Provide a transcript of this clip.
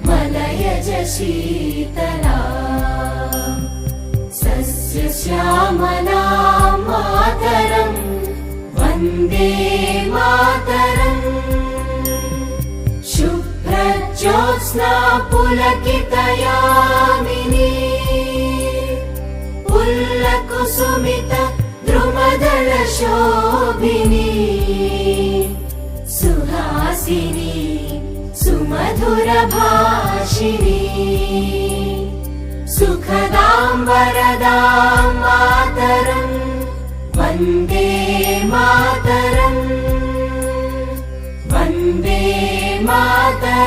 मलयज शीतला सस्यश्यामला मातरम् वन्दे मातरम् शुभ्रज्योत्स्ना पुलकितयामिनी पुल्लकुसुमित द्रुमदल शोभिनी सुहासिनी सुमधुर भाषिणी सुखदां वरदां मातरम् वन्दे मातरम् वन्दे मातरम्।